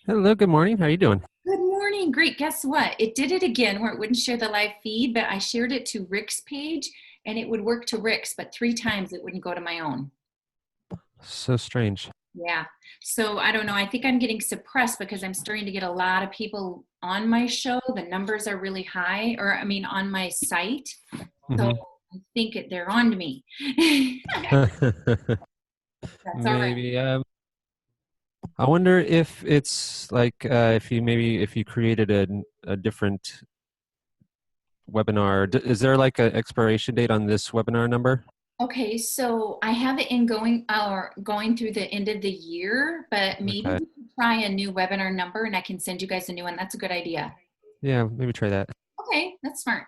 Hello, good morning. How are you doing? Good morning. Great. Guess what? It did it again where it wouldn't share the live feed, but I shared it to Rick's page and it would work to Rick's, but three times it wouldn't go to my own. So strange. Yeah. So I don't know. I think I'm getting suppressed because I'm starting to get a lot of people on my show. The numbers are really high, or I mean, on my site. So hmm I think they're on to me. That's all right. Maybe. I wonder if it's like if you created a different webinar. Is there like an expiration date on this webinar number? Okay, so I have it in going through the end of the year, but maybe Okay. we can try a new webinar number and I can send you guys a new one. That's a good idea. Yeah, maybe try that. Okay, that's smart.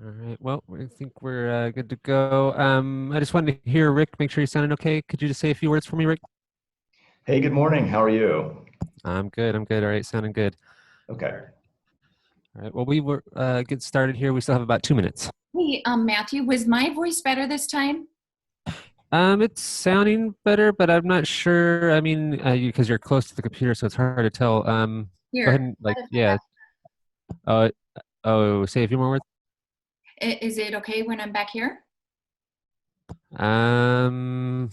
All right. Well, I think we're good to go. I just wanted to hear Rick. Make sure you sounded okay. Could you just say a few words for me, Rick? Hey, good morning. How are you? I'm good. I'm good. All right, sounding good. Okay. All right. Well, we were get started here. We still have about 2 minutes. Hey, Matthew, was my voice better this time? It's sounding better, but I'm not sure. I mean, because you're close to the computer, so it's hard to tell. Go ahead Here, and what like, if I yeah. Uh, say a few more words. is it okay when I'm back here? Um,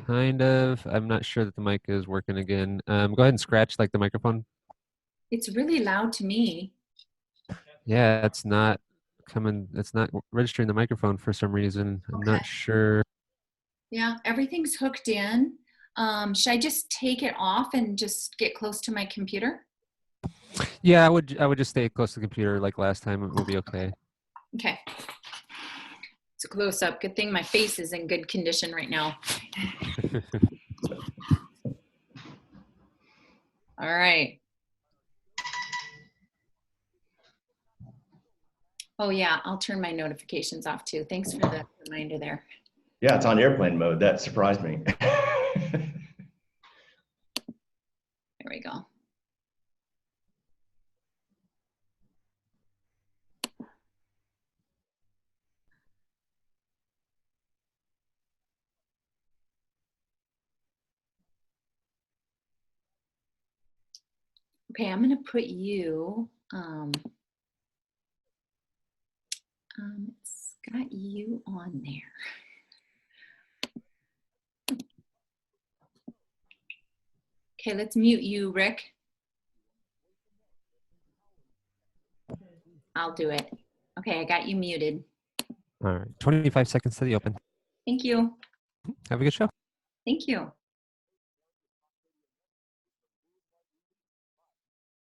kind of. I'm not sure that the mic is working again. Go ahead and scratch like the microphone. It's really loud to me. Yeah, it's not coming. It's not registering the microphone for some reason. I'm Okay. not sure. Yeah, everything's hooked in. Should I just take it off and just get close to my computer? Yeah, I would just stay close to the computer like last time. It will be okay. Okay. It's a close up. Good thing my face is in good condition right now. All right. Oh yeah, I'll turn my notifications off too. Thanks for the reminder there. Yeah, it's on airplane mode. That surprised me. There we go. Okay, I'm gonna put you, it's got you on there. Okay, let's mute you, Rick. I'll do it. Okay, I got you muted. All right. 25 seconds to the open. Thank you. Have a good show. Thank you.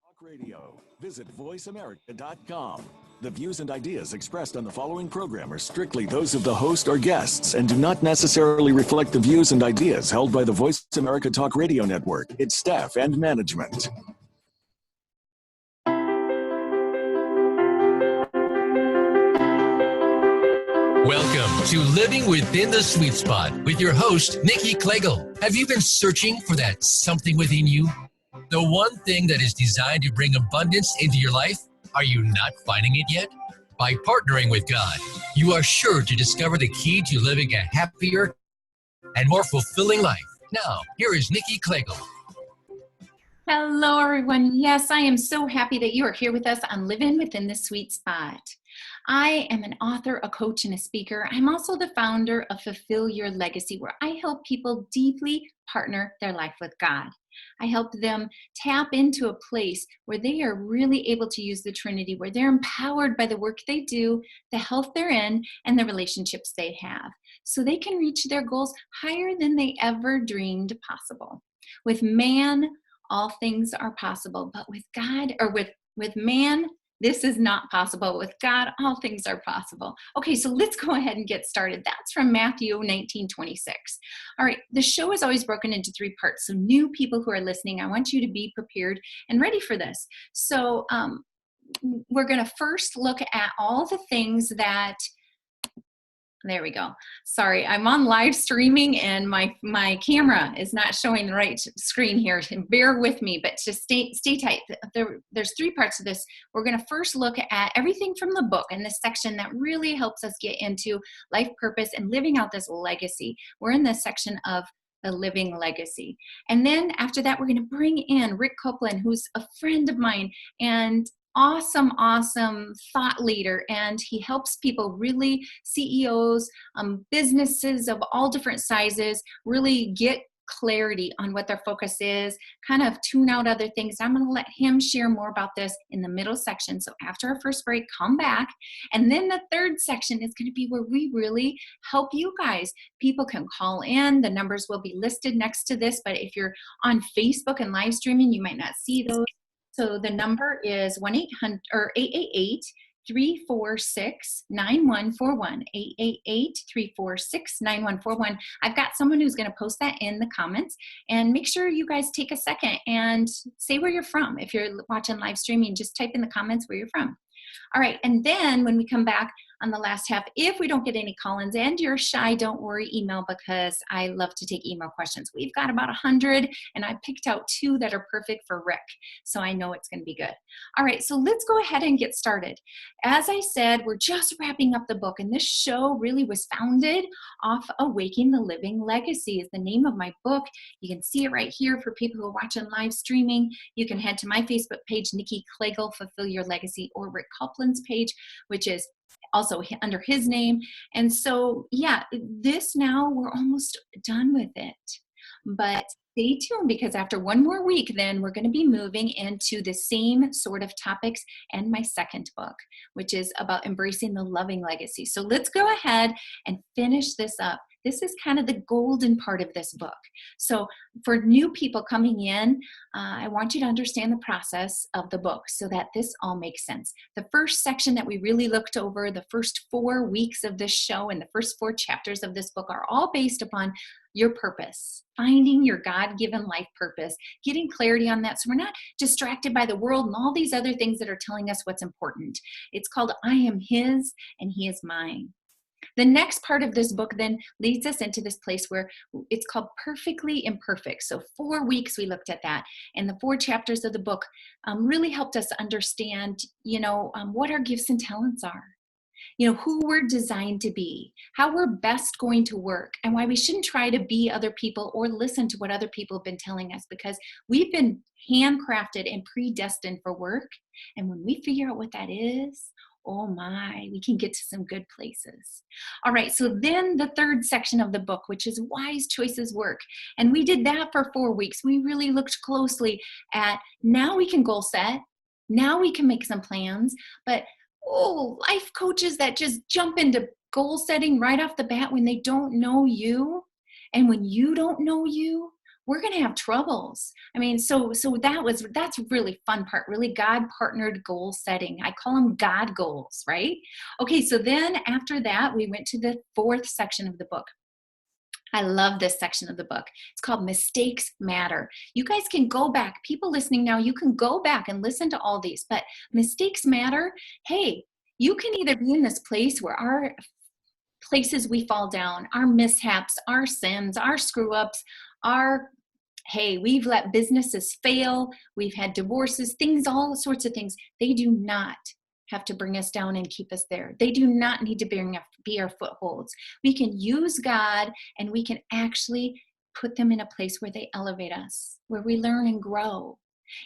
Talk Radio. Visit voiceamerica.com. The views and ideas expressed on the following program are strictly those of the host or guests and do not necessarily reflect the views and ideas held by the Voice America Talk Radio Network, its staff, and management. Welcome to Living Within the Sweet Spot with your host, Nikki Klegel. Have you been searching for that something within you? The one thing that is designed to bring abundance into your life? Are you not finding it yet? By partnering with God, you are sure to discover the key to living a happier and more fulfilling life. Now, here is Nikki Klegel. Hello, everyone. Yes, I am so happy that you are here with us on Living Within the Sweet Spot. I am an author, a coach, and a speaker. I'm also the founder of Fulfill Your Legacy, where I help people deeply partner their life with God. I help them tap into a place where they are really able to use the Trinity, where they're empowered by the work they do, the health they're in, and the relationships they have, so they can reach their goals higher than they ever dreamed possible. With man, all things are possible, but with God, or with man, this is not possible. With God, all things are possible. Okay, so let's go ahead and get started. That's from Matthew 19:26. All right, the show is always broken into three parts. So new people who are listening, I want you to be prepared and ready for this. So we're going to first look at all the things that, there we go. Sorry, I'm on live streaming and my camera is not showing the right screen here. Bear with me, but just stay tight. There's three parts of this. We're going to first look at everything from the book and this section that really helps us get into life purpose and living out this legacy. We're in this section of the living legacy. And then after that, we're going to bring in Rick Coplin, who's a friend of mine and awesome thought leader. And he helps people really, CEOs, businesses of all different sizes, really get clarity on what their focus is, kind of tune out other things. I'm going to let him share more about this in the middle section. So after our first break, come back. And then the third section is going to be where we really help you guys. People can call in. The numbers will be listed next to this, but if you're on Facebook and live streaming, you might not see those. So the number is 1-800 or 888 346-9141, 888-346-9141. I've got someone who's going to post that in the comments, and make sure you guys take a second and say where you're from. If you're watching live streaming, just type in the comments where you're from. All right, and then when we come back on the last half, if we don't get any call-ins and you're shy, don't worry, email, because I love to take email questions. We've got about 100, and I picked out 2 that are perfect for Rick, so I know it's going to be good. All right, so let's go ahead and get started. As I said, we're just wrapping up the book, and this show really was founded off Awaking the Living Legacy is the name of my book. You can see it right here for people who are watching live streaming. You can head to my Facebook page, Nikki Klegel, Fulfill Your Legacy, or Rick Coplin's page, which is also under his name. And so, yeah, this now we're almost done with it. But stay tuned, because after one more week, then we're going to be moving into the same sort of topics and my second book, which is about embracing the loving legacy. So let's go ahead and finish this up. This is kind of the golden part of this book. So for new people coming in, I want you to understand the process of the book so that this all makes sense. The first section that we really looked over, the first 4 weeks of this show and the first 4 chapters of this book are all based upon your purpose, finding your God-given life purpose, getting clarity on that so we're not distracted by the world and all these other things that are telling us what's important. It's called I Am His and He is Mine. The next part of this book then leads us into this place where it's called Perfectly Imperfect. So 4 weeks we looked at that, and the 4 chapters of the book really helped us understand, what our gifts and talents are, who we're designed to be, how we're best going to work, and why we shouldn't try to be other people or listen to what other people have been telling us, because we've been handcrafted and predestined for work. And when we figure out what that is, oh my, we can get to some good places. All right, so then the third section of the book, which is Wise Choices Work. And we did that for 4 weeks. We really looked closely at, now we can goal set, now we can make some plans, but life coaches that just jump into goal setting right off the bat when they don't know you, and when you don't know you, we're going to have troubles. I mean, so that's a really fun part, really God-partnered goal setting. I call them God goals, right? Okay, so then after that, we went to the 4th section of the book. I love this section of the book. It's called Mistakes Matter. You guys can go back. People listening now, you can go back and listen to all these, but mistakes matter. Hey, you can either be in this place where our places we fall down, our mishaps, our sins, our screw-ups, we've let businesses fail, we've had divorces, things, all sorts of things. They do not have to bring us down and keep us there. They do not need to be our footholds. We can use God, and we can actually put them in a place where they elevate us, where we learn and grow.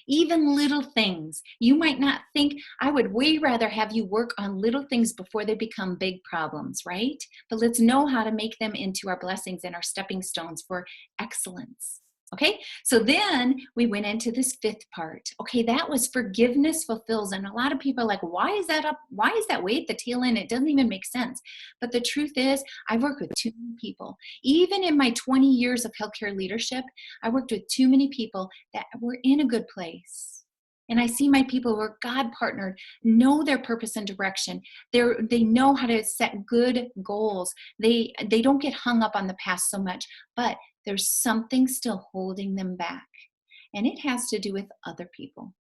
Even little things. You might not think, I would way rather have you work on little things before they become big problems, right? But let's know how to make them into our blessings and our stepping stones for excellence. Okay, so then we went into this 5th part. Okay, that was Forgiveness Fulfills. And a lot of people are like, why is that up? Why is that way at the tail end? It doesn't even make sense. But the truth is, I've worked with too many people. Even in my 20 years of healthcare leadership, I worked with too many people that were in a good place. And I see my people who are God-partnered, know their purpose and direction. They know how to set good goals. They don't get hung up on the past so much, but there's something still holding them back. And it has to do with other people.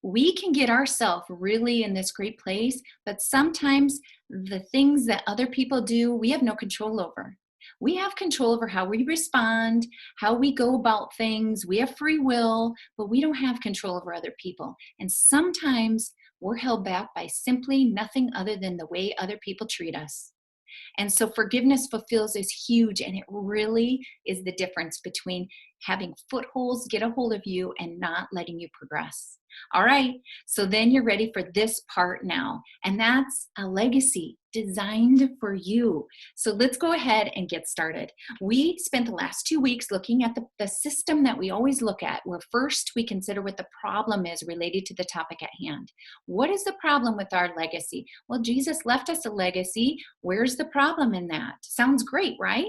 We can get ourselves really in this great place, but sometimes the things that other people do, we have no control over. We have control over how we respond, how we go about things. We have free will, but we don't have control over other people. And sometimes we're held back by simply nothing other than the way other people treat us. And so forgiveness fulfills is huge, and it really is the difference between having footholds get a hold of you and not letting you progress. All right, so then you're ready for this part now, and that's a legacy designed for you. So let's go ahead and get started. We spent the last 2 weeks looking at the system that we always look at, where first we consider what the problem is related to the topic at hand. What is the problem with our legacy? Well, Jesus left us a legacy. Where's the problem in that? Sounds great, right?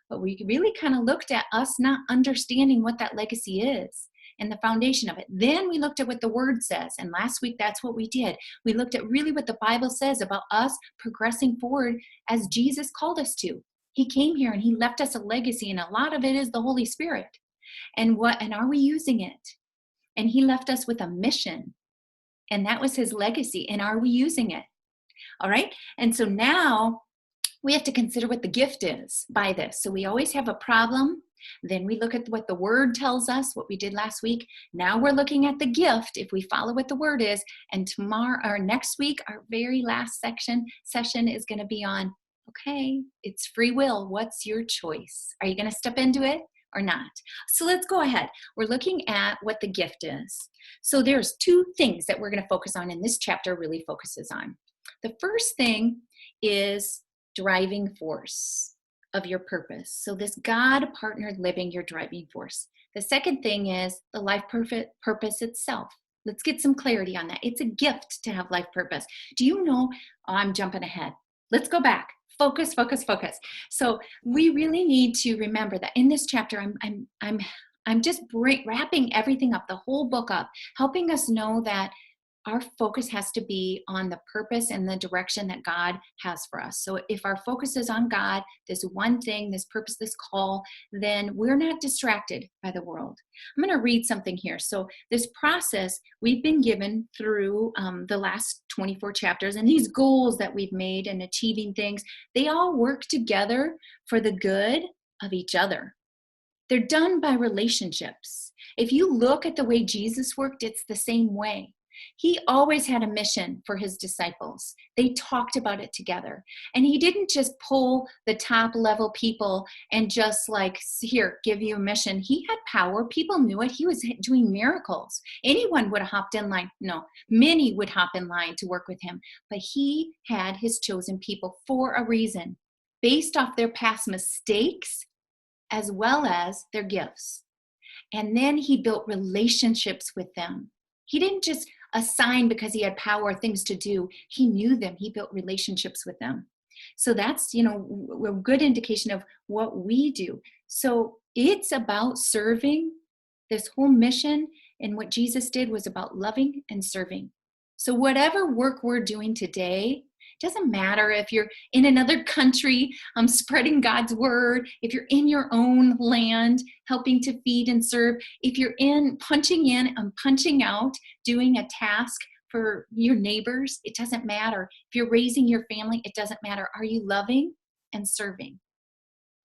But we really kind of looked at us not understanding what that legacy is and the foundation of it. Then we looked at what the word says. And last week, that's what we did. We looked at really what the Bible says about us progressing forward as Jesus called us to. He came here and he left us a legacy, and a lot of it is the Holy Spirit. And are we using it? And he left us with a mission, and that was his legacy. And are we using it? All right. And so now we have to consider what the gift is by this. So we always have a problem. Then we look at what the word tells us, what we did last week. Now we're looking at the gift if we follow what the word is. And tomorrow or next week, our very last session is going to be on, okay, it's free will. What's your choice? Are you going to step into it or not? So let's go ahead. We're looking at what the gift is. So there's 2 things that we're going to focus on, and this chapter really focuses on. The first thing is driving force of your purpose. So this God-partnered living, your driving force. The second thing is the life purpose itself. Let's get some clarity on that. It's a gift to have life purpose. Do you know, I'm jumping ahead. Let's go back. Focus, focus, focus. So we really need to remember that in this chapter, I'm just wrapping everything up, the whole book up, helping us know that our focus has to be on the purpose and the direction that God has for us. So if our focus is on God, this one thing, this purpose, this call, then we're not distracted by the world. I'm going to read something here. So this process we've been given through the last 24 chapters, and these goals that we've made and achieving things, they all work together for the good of each other. They're done by relationships. If you look at the way Jesus worked, it's the same way. He always had a mission for his disciples. They talked about it together. And he didn't just pull the top level people and just like, here, give you a mission. He had power. People knew it. He was doing miracles. Anyone would have hopped in line. No, many would hop in line to work with him. But he had his chosen people for a reason, based off their past mistakes as well as their gifts. And then he built relationships with them. He didn't just assign because he had power, things to do. He knew them. He built relationships with them. So that's, a good indication of what we do. So it's about serving. This whole mission and what Jesus did was about loving and serving. So whatever work we're doing today, doesn't matter if you're in another country, spreading God's word, if you're in your own land, helping to feed and serve, if you're punching in and punching out, doing a task for your neighbors, it doesn't matter. If you're raising your family, it doesn't matter. Are you loving and serving?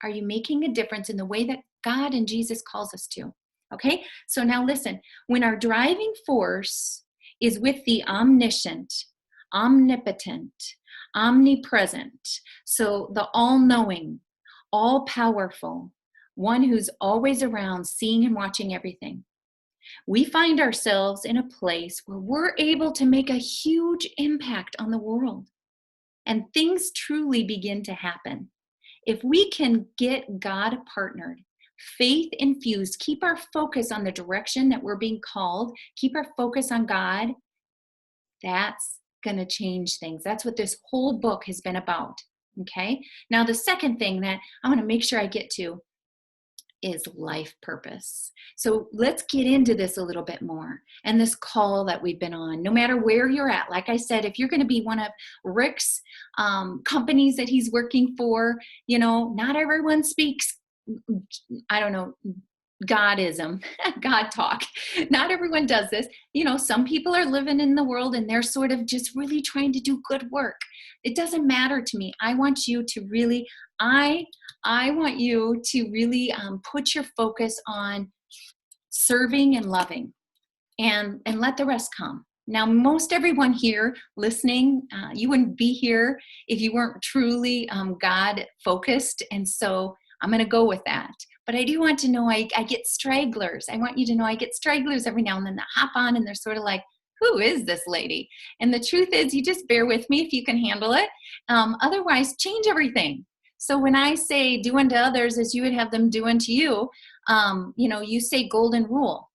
Are you making a difference in the way that God and Jesus calls us to? Okay, so now listen, when our driving force is with the omniscient, omnipotent, omnipresent, so the all-knowing, all-powerful, one who's always around, seeing and watching everything, we find ourselves in a place where we're able to make a huge impact on the world. And things truly begin to happen. If we can get God partnered, faith infused, keep our focus on the direction that we're being called, keep our focus on God, that's going to change things. That's what this whole book has been about. Okay. Now, the second thing that I want to make sure I get to is life purpose. So let's get into this a little bit more and this call that we've been on, no matter where you're at. Like I said, if you're going to be one of Rick's companies that he's working for, not everyone speaks, Godism, God talk. Not everyone does this. Some people are living in the world and they're sort of just really trying to do good work. It doesn't matter to me. I want you to really, put your focus on serving and loving and let the rest come. Now, most everyone here listening, you wouldn't be here if you weren't truly God focused. And so I'm going to go with that. But I do want to know I get stragglers. I want you to know I get stragglers every now and then that hop on and they're sort of like, who is this lady? And the truth is, you just bear with me if you can handle it. Otherwise, change everything. So when I say do unto others as you would have them do unto you, you say golden rule.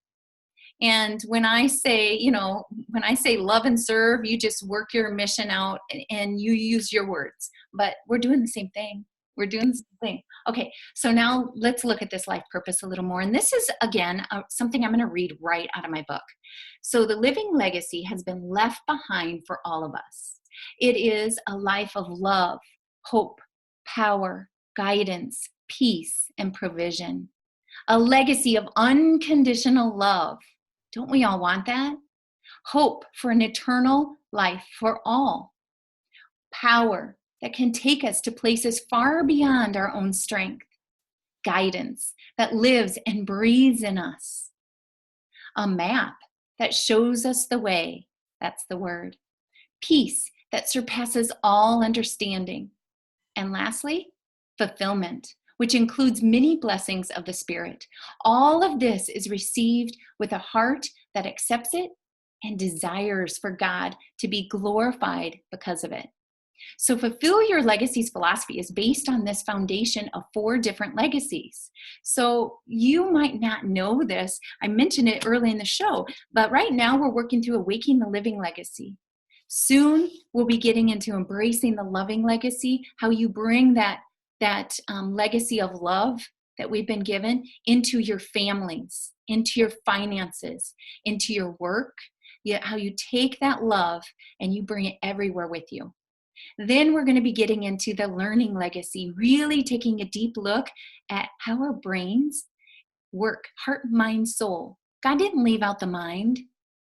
And when I say, love and serve, you just work your mission out and you use your words. But we're doing the same thing. We're doing the same thing. Okay, so now let's look at this life purpose a little more. And this is, again, something I'm going to read right out of my book. So the living legacy has been left behind for all of us. It is a life of love, hope, power, guidance, peace, and provision. A legacy of unconditional love. Don't we all want that? Hope for an eternal life for all. Power that can take us to places far beyond our own strength. Guidance that lives and breathes in us. A map that shows us the way. That's the word. Peace that surpasses all understanding. And lastly, fulfillment, which includes many blessings of the Spirit. All of this is received with a heart that accepts it and desires for God to be glorified because of it. So Fulfill Your Legacy's philosophy is based on this foundation of 4 different legacies. So you might not know this. I mentioned it early in the show, but right now we're working through Awakening the Living Legacy. Soon we'll be getting into Embracing the Loving Legacy, how you bring that legacy of love that we've been given into your families, into your finances, into your work, how you take that love and you bring it everywhere with you. Then we're going to be getting into the learning legacy, really taking a deep look at how our brains work, heart, mind, soul. God didn't leave out the mind,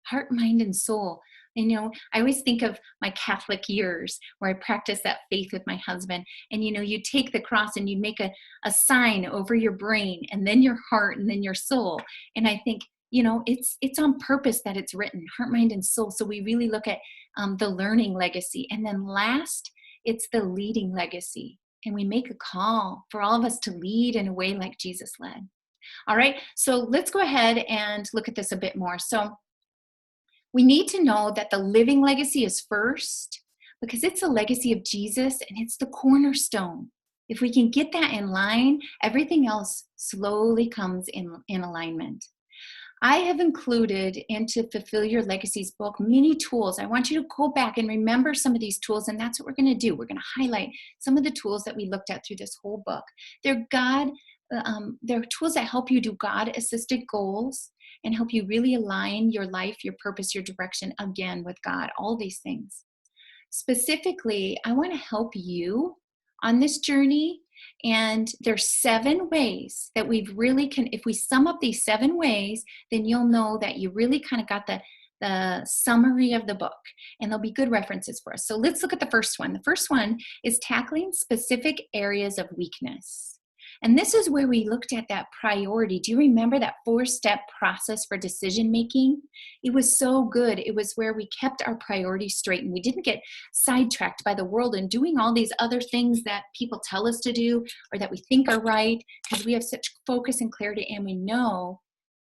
heart, mind, and soul. And, I always think of my Catholic years where I practiced that faith with my husband. And, you take the cross and you make a sign over your brain and then your heart and then your soul. And I think, it's on purpose that it's written, heart, mind, and soul. So we really look at the learning legacy. And then last, it's the leading legacy. And we make a call for all of us to lead in a way like Jesus led. All right, so let's go ahead and look at this a bit more. So we need to know that the living legacy is first because it's a legacy of Jesus and it's the cornerstone. If we can get that in line, everything else slowly comes in alignment. I have included into Fulfill Your Legacy's book many tools. I want you to go back and remember some of these tools, and that's what we're going to do. We're going to highlight some of the tools that we looked at through this whole book. They're tools that help you do God-assisted goals and help you really align your life, your purpose, your direction, again, with God, all these things. Specifically, I want to help you on this journey. And there's 7 ways that we've really if we sum up these 7 ways, then you'll know that you really kind of got the summary of the book, and there'll be good references for us. So let's look at the first one. The first one is tackling specific areas of weakness. And this is where we looked at that priority. Do you remember that 4-step process for decision making? It was so good. It was where we kept our priorities straight and we didn't get sidetracked by the world and doing all these other things that people tell us to do or that we think are right, because we have such focus and clarity and we know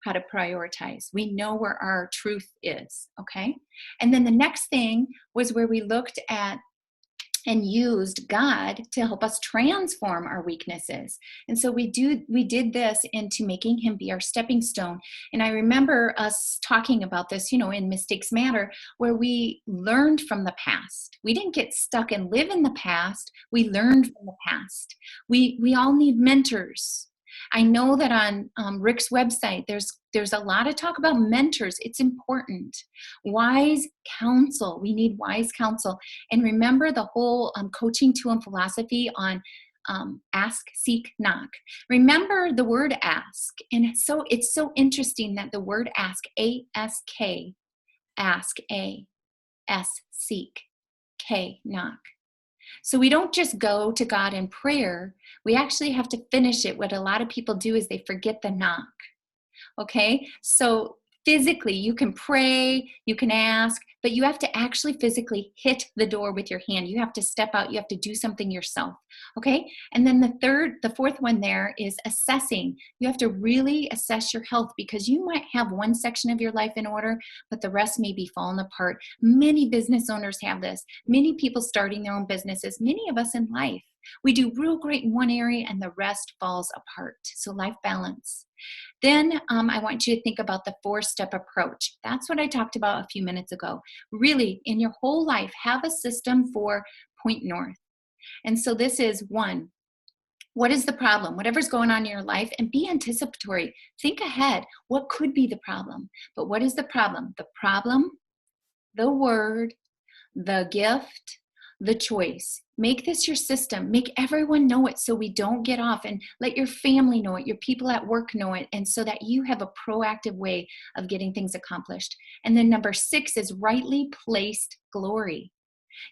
how to prioritize. We know where our truth is, okay? And then the next thing was where we looked at and used God to help us transform our weaknesses. And so we did this into making him be our stepping stone. And I remember us talking about this, in Mistakes Matter, where we learned from the past. We didn't get stuck and live in the past. We learned from the past. We all need mentors. I know that on Rick's website, there's a lot of talk about mentors. It's important. Wise counsel. We need wise counsel. And remember the whole coaching tool and philosophy on ask, seek, knock. Remember the word ask. And it's so interesting that the word ask, A-S-K, ask, A-S, seek, K, knock. So we don't just go to God in prayer. We actually have to finish it. What a lot of people do is they forget the knock. Okay? So physically, you can pray, you can ask, but you have to actually physically hit the door with your hand. You have to step out, you have to do something yourself. Okay. And then the fourth one there is assessing. You have to really assess your health, because you might have one section of your life in order, but the rest may be falling apart. Many business owners have this. Many people starting their own businesses, many of us in life. We do real great in one area and the rest falls apart. So life balance. Then I want you to think about the 4-step approach. That's what I talked about a few minutes ago. Really, in your whole life, have a system for point north. And so this is 1, what is the problem? Whatever's going on in your life, and be anticipatory. Think ahead. What could be the problem? But what is the problem? The problem, the word, the gift, the choice. Make this your system. Make everyone know it so we don't get off, and let your family know it, your people at work know it, and so that you have a proactive way of getting things accomplished. And then number 6 is rightly placed glory.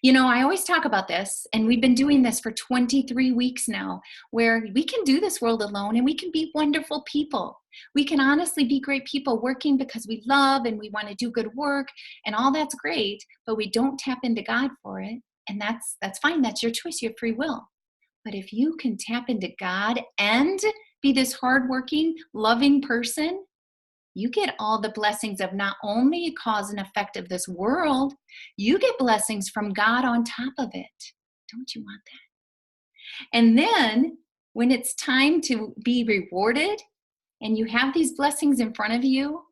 You know, I always talk about this, and we've been doing this for 23 weeks now, where we can do this world alone and we can be wonderful people. We can honestly be great people working because we love and we want to do good work, and all that's great, but we don't tap into God for it. And that's fine. That's your choice, your free will. But if you can tap into God and be this hardworking, loving person, you get all the blessings of not only cause and effect of this world, you get blessings from God on top of it. Don't you want that? And then when it's time to be rewarded and you have these blessings in front of you,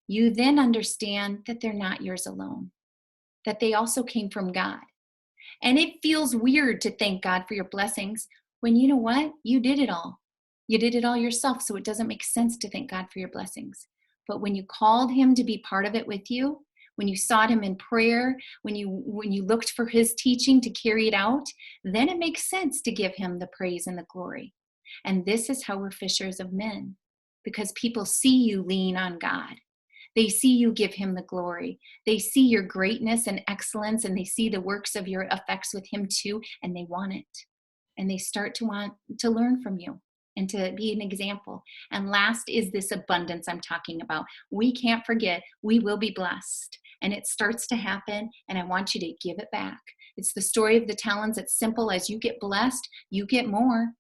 you then understand that they're not yours alone, that they also came from God. And it feels weird to thank God for your blessings when, you know what? You did it all. You did it all yourself, so it doesn't make sense to thank God for your blessings. But when you called him to be part of it with you, when you sought him in prayer, when you looked for his teaching to carry it out, then it makes sense to give him the praise and the glory. And this is how we're fishers of men, because people see you lean on God. They see you give him the glory. They see your greatness and excellence, and they see the works of your effects with him too, and they want it. And they start to want to learn from you and to be an example. And last is this abundance I'm talking about. We can't forget, we will be blessed. And it starts to happen, and I want you to give it back. It's the story of the talents. It's simple. As you get blessed, you get more.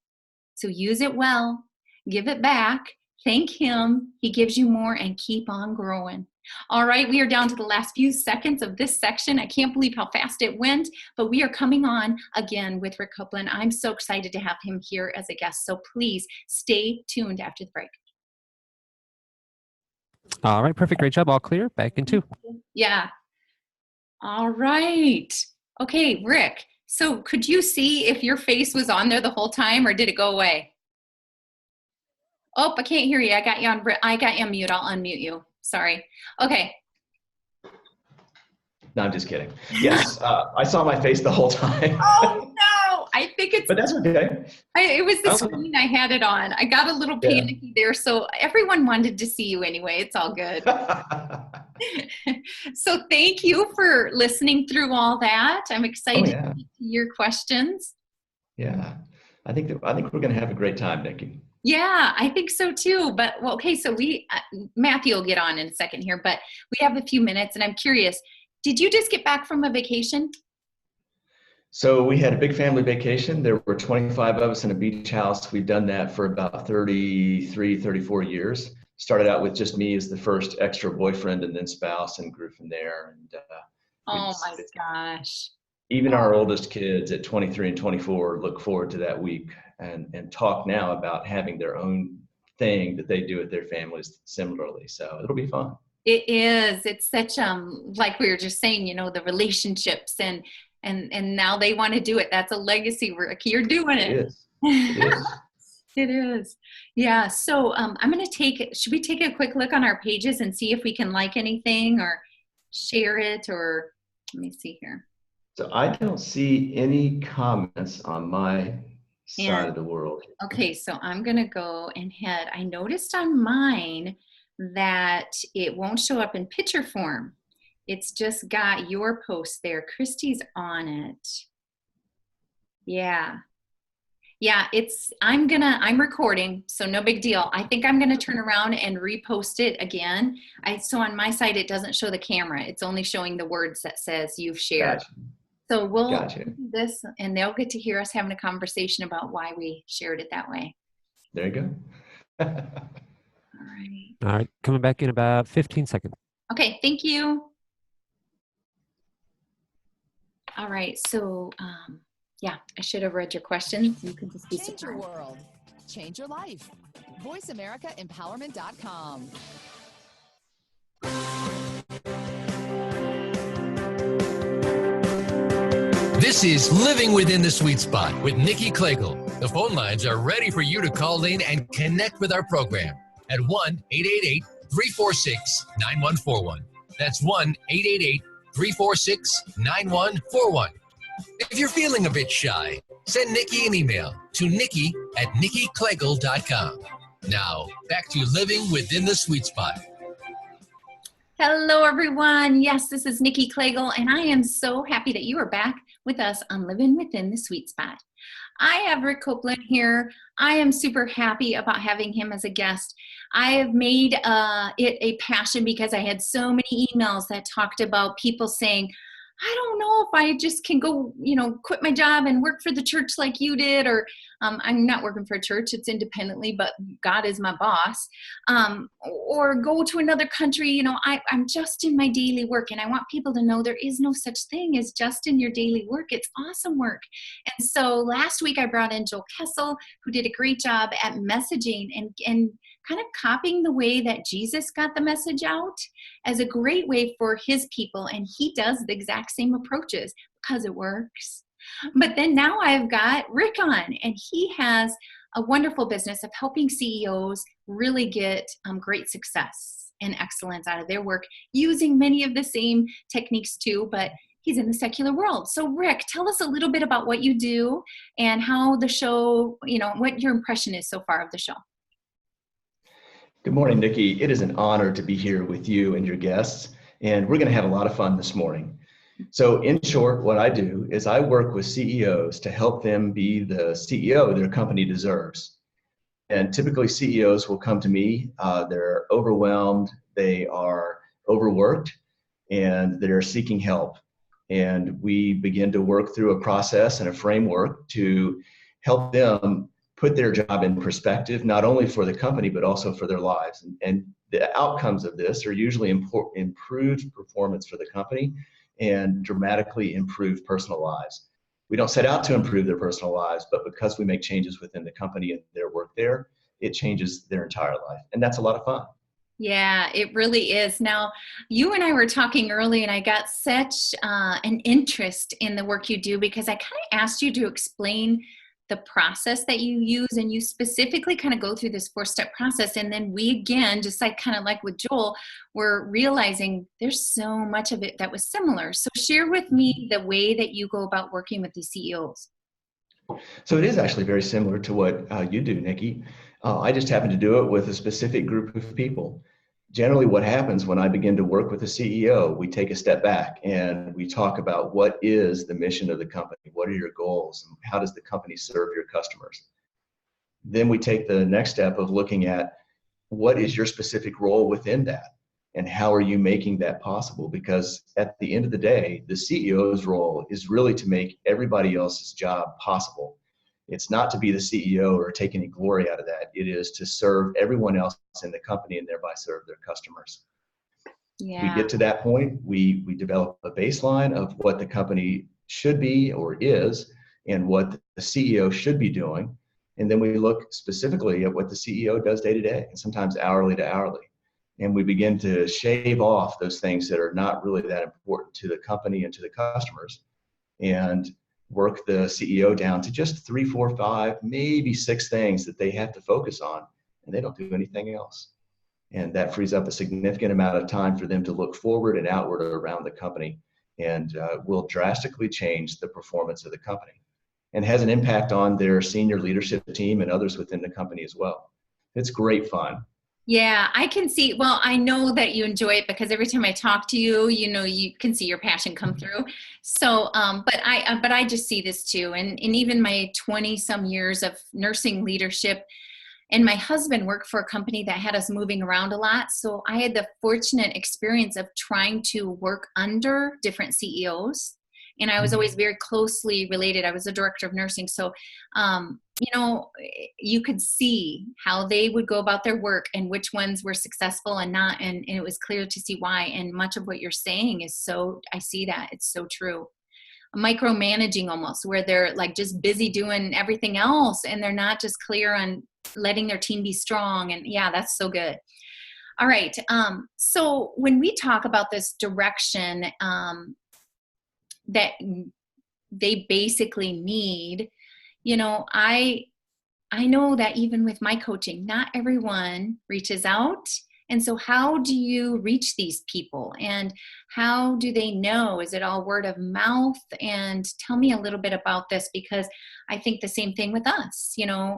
So use it well, give it back, thank him, he gives you more, and keep on growing. All right, we are down to the last few seconds of this section. I can't believe how fast it went, but we are coming on again with Rick Coplin. I'm so excited to have him here as a guest, so please stay tuned after the break. All right, perfect. Great job. All clear. Back in 2. Yeah. All right. Okay, Rick, so could you see if your face was on there the whole time, or did it go away? Oh, I can't hear you. I got you on mute. I'll unmute you. Sorry. Okay. No, I'm just kidding. Yes, I saw my face the whole time. Oh no! I think it's. But that's okay. It was the Oh. screen I had it on. I got a little panicky there, so everyone wanted to see you anyway. It's all good. So thank you for listening through all that. I'm excited to get to your questions. Yeah, I think we're going to have a great time, Nikki. Yeah, I think so too. But well, okay, so Matthew will get on in a second here, but we have a few minutes, and I'm curious. Did you just get back from a vacation? So we had a big family vacation. There were 25 of us in a beach house. We've done that for about 33, 34 years. Started out with just me as the first extra boyfriend and then spouse, and grew from there. And oh my gosh. Even our oldest kids at 23 and 24 look forward to that week and talk now about having their own thing that they do with their families similarly. So it'll be fun. It is. It's such like we were just saying, you know, the relationships and now they want to do it. That's a legacy work. You're doing it. It is. It is. It is. Yeah. So I'm going to should we take a quick look on our pages and see if we can like anything or share it, or let me see here. So I don't see any comments on my side of the world. Okay. So I'm going to go and head. I noticed on mine that it won't show up in picture form. It's just got your post there. Christy's on it. Yeah. Yeah, I'm recording, so no big deal. I think I'm gonna turn around and repost it again. So on my side, it doesn't show the camera. It's only showing the words that says you've shared. Gotcha. So we'll Gotcha. do this and they'll get to hear us having a conversation about why we shared it that way. There you go. All right. All right, coming back in about 15 seconds. Okay, thank you. All right, so yeah, I should have read your questions. You can just be Change your surprised. world. Change your life. VoiceAmericaEmpowerment.com. This is Living Within the Sweet Spot with Nikki Klegel. The phone lines are ready for you to call in and connect with our program at 1-888-346-9141. That's 1-888-346-9141. If you're feeling a bit shy, send Nikki an email to nikki@nikkiklegel.com. Now, back to Living Within the Sweet Spot. Hello, everyone. Yes, this is Nikki Klegel, and I am so happy that you are back with us on Living Within the Sweet Spot. I have Rick Coplin here. I am super happy about having him as a guest. I have made it a passion because I had so many emails that talked about people saying, I don't know if I just can go, quit my job and work for the church like you did, or I'm not working for a church, it's independently, but God is my boss, or go to another country. I'm just in my daily work, and I want people to know there is no such thing as just in your daily work. It's awesome work. And so last week I brought in Joel Kessel, who did a great job at messaging and kind of copying the way that Jesus got the message out as a great way for his people. And he does the exact same approaches because it works. But then now I've got Rick on, and he has a wonderful business of helping CEOs really get great success and excellence out of their work using many of the same techniques too, but he's in the secular world. So Rick, tell us a little bit about what you do and how the show, what your impression is so far of the show. Good morning, Nikki. It is an honor to be here with you and your guests, and we're going to have a lot of fun this morning. So in short, what I do is I work with CEOs to help them be the CEO their company deserves. And typically CEOs will come to me, they're overwhelmed, they are overworked, and they're seeking help. And we begin to work through a process and a framework to help them put their job in perspective, not only for the company, but also for their lives. And the outcomes of this are usually improved performance for the company and dramatically improved personal lives. We don't set out to improve their personal lives, but because we make changes within the company and their work there, it changes their entire life. And that's a lot of fun. Yeah, it really is. Now, you and I were talking early, and I got such an interest in the work you do because I kind of asked you to explain the process that you use, and you specifically kind of go through this 4-step process. And then we, again, just like with Joel, we're realizing there's so much of it that was similar. So share with me the way that you go about working with these CEOs. So it is actually very similar to what you do, Nikki. I just happen to do it with a specific group of people. Generally, what happens when I begin to work with a CEO, we take a step back and we talk about what is the mission of the company, what are your goals, and how does the company serve your customers. Then we take the next step of looking at what is your specific role within that and how are you making that possible? Because at the end of the day, the CEO's role is really to make everybody else's job possible. It's not to be the CEO or take any glory out of that. It is to serve everyone else in the company and thereby serve their customers. Yeah. We get to that point, we develop a baseline of what the company should be or is and what the CEO should be doing. And then we look specifically at what the CEO does day to day and sometimes hourly to hourly. And we begin to shave off those things that are not really that important to the company and to the customers, and work the CEO down to just 3, 4, 5, maybe 6 things that they have to focus on, and they don't do anything else. And that frees up a significant amount of time for them to look forward and outward around the company, and will drastically change the performance of the company and has an impact on their senior leadership team and others within the company as well. It's great fun. Yeah, I can see. Well, I know that you enjoy it because every time I talk to you, you can see your passion come through. So, but I just see this too, and even my 20 some years of nursing leadership, and my husband worked for a company that had us moving around a lot. So I had the fortunate experience of trying to work under different CEOs. And I was always very closely related. I was a director of nursing. So, you could see how they would go about their work and which ones were successful and not. And it was clear to see why. And much of what you're saying is I see that. It's so true. Micromanaging almost, where they're like just busy doing everything else and they're not just clear on letting their team be strong. And yeah, that's so good. All right. So when we talk about this direction that they basically need, I know that even with my coaching, not everyone reaches out. And so how do you reach these people and how do they know? Is it all word of mouth? And tell me a little bit about this, because I think the same thing with us.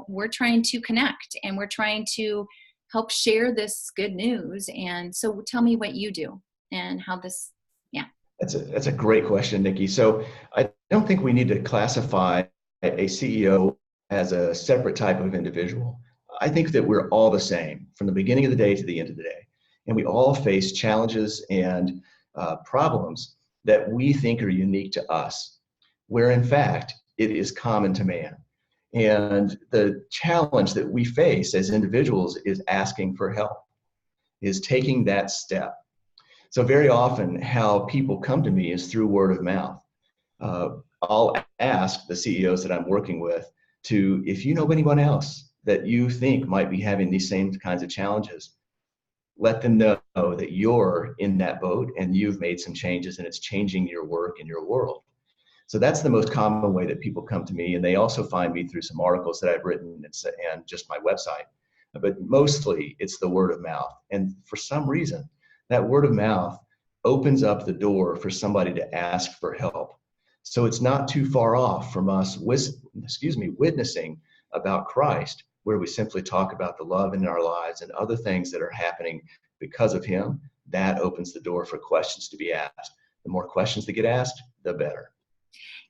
We're trying to connect and we're trying to help share this good news. And so tell me what you do and how this, yeah. That's a great question, Nikki. So I don't think we need to classify a CEO as a separate type of individual. I think that we're all the same from the beginning of the day to the end of the day. And we all face challenges and problems that we think are unique to us, where in fact it is common to man. And the challenge that we face as individuals is asking for help, is taking that step. So very often how people come to me is through word of mouth. I'll ask the CEOs that I'm working with if you know anyone else that you think might be having these same kinds of challenges, let them know that you're in that boat and you've made some changes and it's changing your work and your world. So that's the most common way that people come to me. And they also find me through some articles that I've written and just my website. But mostly it's the word of mouth. And for some reason, that word of mouth opens up the door for somebody to ask for help. So it's not too far off from us, witnessing about Christ, where we simply talk about the love in our lives and other things that are happening because of him. That opens the door for questions to be asked. The more questions that get asked, the better.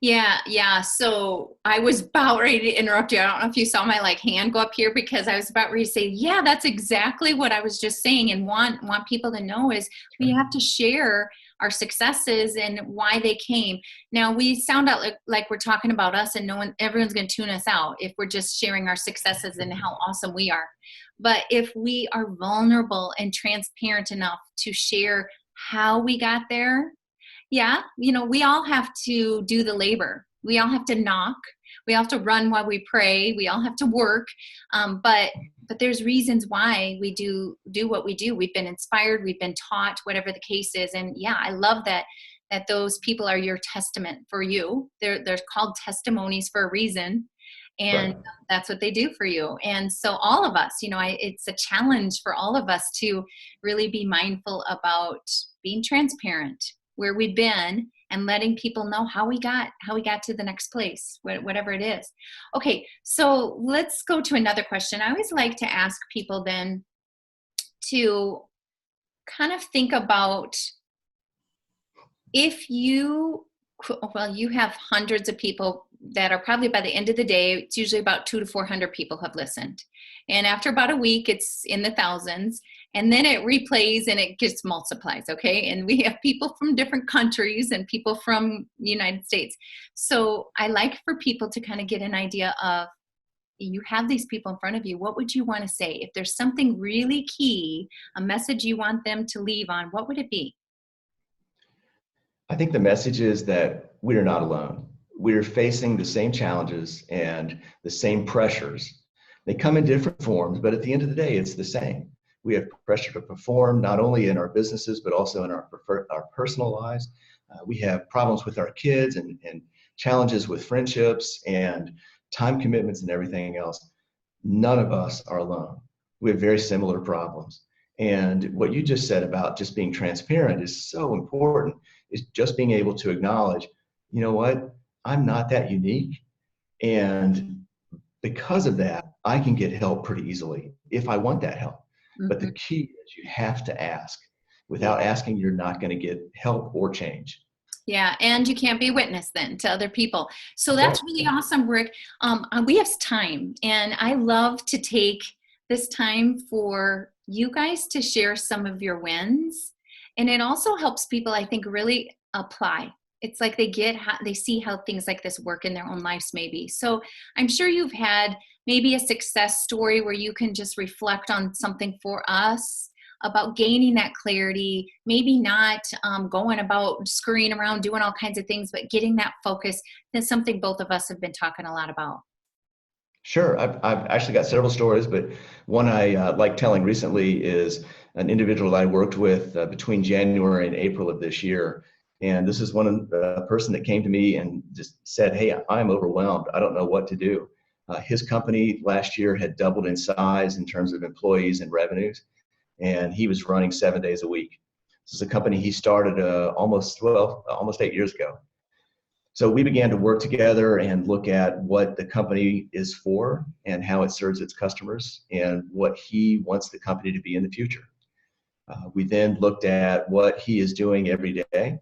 Yeah. So I was about ready to interrupt you. I don't know if you saw my hand go up here, because I was about ready to say, yeah, that's exactly what I was just saying, and want people to know is we have to share our successes and why they came. Now we sound out like we're talking about us, and everyone's going to tune us out if we're just sharing our successes and how awesome we are. But if we are vulnerable and transparent enough to share how we got there, yeah, we all have to do the labor. We all have to knock. We all have to run while we pray. We all have to work. But there's reasons why we do what we do. We've been inspired. We've been taught, whatever the case is. And yeah, I love that those people are your testament for you. They're called testimonies for a reason. And Right. That's what they do for you. And so all of us, it's a challenge for all of us to really be mindful about being transparent where we've been and letting people know how we got to the next place, whatever it is. Okay, so let's go to another question. I always like to ask people then to kind of think about if you have hundreds of people that are probably, by the end of the day, it's usually about 200 to 400 people have listened. And after about a week, it's in the thousands. And then it replays and it just multiplies, okay? And we have people from different countries and people from the United States. So I like for people to kind of get an idea of, you have these people in front of you, what would you want to say? If there's something really key, a message you want them to leave on, what would it be? I think the message is that we are not alone. We're facing the same challenges and the same pressures. They come in different forms, but at the end of the day, it's the same. We have pressure to perform not only in our businesses, but also in our personal lives. We have problems with our kids and challenges with friendships and time commitments and everything else. None of us are alone. We have very similar problems. And what you just said about just being transparent is so important, is just being able to acknowledge, you know what, I'm not that unique. And because of that, I can get help pretty easily if I want that help. But the Mhm. key is you have to ask. Yeah. Without asking, you're not going to get help or change. Yeah, and you can't be a witness then to other people. So That's right. that's really awesome, Rick. We have time, and I love to take this time for you guys to share some of your wins, and it also helps people, I think, really apply. It's like they get how, they see how things like this work in their own lives, maybe. So I'm sure you've had maybe a success story where you can just reflect on something for us about gaining that clarity, maybe not going about scurrying around doing all kinds of things, but getting that focus. That's something both of us have been talking a lot about. Sure. I've actually got several stories, but one I like telling recently is an individual I worked with between January and April of this year. And this is a person that came to me and just said, "Hey, I'm overwhelmed. I don't know what to do." His company last year had doubled in size in terms of employees and revenues, and he was running 7 days a week. This is a company he started almost 8 years ago. So we began to work together and look at what the company is for and how it serves its customers and what he wants the company to be in the future. We then looked at what he is doing every day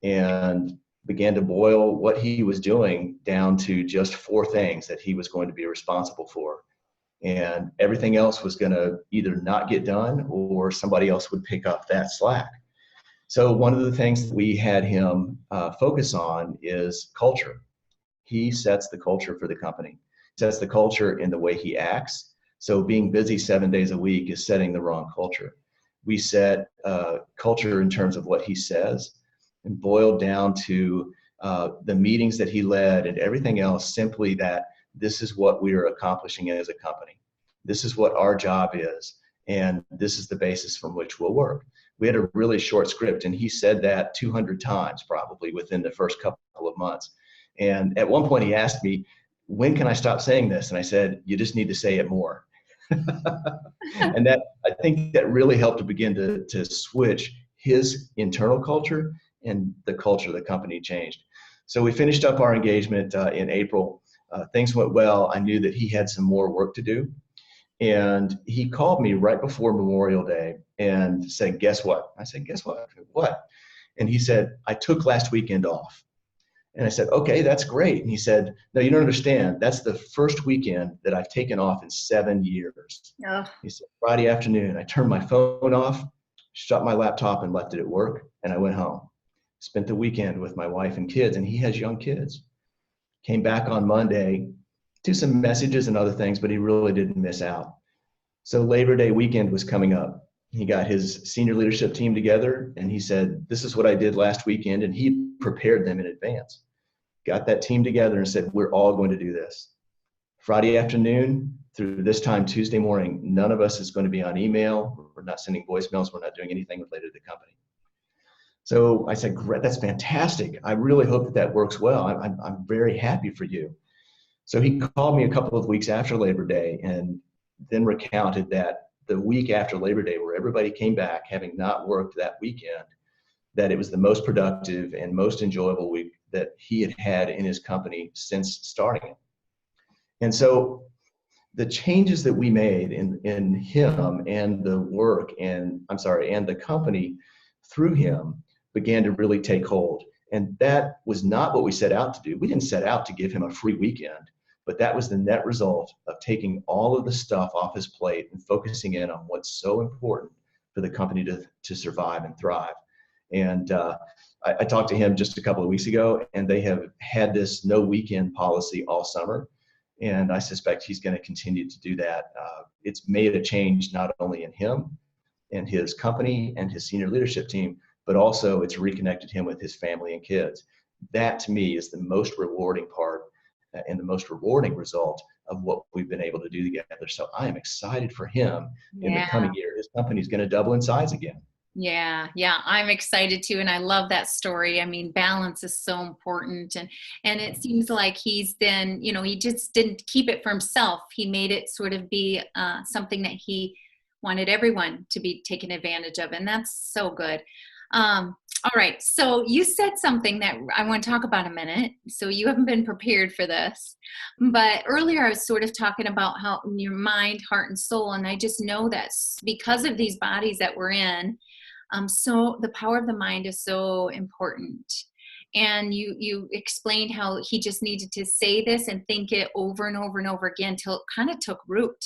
and began to boil what he was doing down to just 4 things that he was going to be responsible for. And everything else was going to either not get done or somebody else would pick up that slack. So one of the things that we had him focus on is culture. He sets the culture for the company, sets the culture in the way he acts. So being busy 7 days a week is setting the wrong culture. We set culture in terms of what he says and boiled down to the meetings that he led and everything else, simply that this is what we are accomplishing as a company. This is what our job is. And this is the basis from which we'll work. We had a really short script, and he said that 200 times probably within the first couple of months. And at one point he asked me, "When can I stop saying this?" And I said, "You just need to say it more." And that, I think that really helped to begin to switch his internal culture, and the culture of the company changed. So we finished up our engagement in April. Things went well. I knew that he had some more work to do. And he called me right before Memorial Day and said, "Guess what?" I said, "Guess what?" "What?" And he said, "I took last weekend off." And I said, "Okay, that's great." And he said, "No, you don't understand. That's the first weekend that I've taken off in 7 years." Oh, He said, "Friday afternoon, I turned my phone off, shut my laptop and left it at work, and I went home. Spent the weekend with my wife and kids," and he has young kids. Came back on Monday to some messages and other things, but he really didn't miss out. So Labor Day weekend was coming up. He got his senior leadership team together and he said, "This is what I did last weekend." And he prepared them in advance. Got that team together and said, "We're all going to do this. Friday afternoon through this time Tuesday morning, none of us is going to be on email. We're not sending voicemails. We're not doing anything related to the company." So I said, "Great, that's fantastic. I really hope that that works well. I'm very happy for you." So he called me a couple of weeks after Labor Day and then recounted that the week after Labor Day, where everybody came back having not worked that weekend, that it was the most productive and most enjoyable week that he had had in his company since starting it. And so the changes that we made in him and the work and the company through him began to really take hold. And that was not what we set out to do. We didn't set out to give him a free weekend, but that was the net result of taking all of the stuff off his plate and focusing in on what's so important for the company to survive and thrive. And I talked to him just a couple of weeks ago, and they have had this no weekend policy all summer. And I suspect he's going to continue to do that. It's made a change not only in him and his company and his senior leadership team, but also it's reconnected him with his family and kids. That to me is the most rewarding part and the most rewarding result of what we've been able to do together. So I am excited for him in the yeah. coming year. His company is going to double in size again. Yeah, I'm excited too, and I love that story. I mean, balance is so important, and it seems like he's been, he just didn't keep it for himself. He made it sort of be something that he wanted everyone to be taken advantage of, and that's so good. All right. So you said something that I want to talk about a minute. So you haven't been prepared for this. But earlier I was sort of talking about how your mind, heart, and soul. And I just know that because of these bodies that we're in, so the power of the mind is so important. And you explained how he just needed to say this and think it over and over and over again till it kind of took root.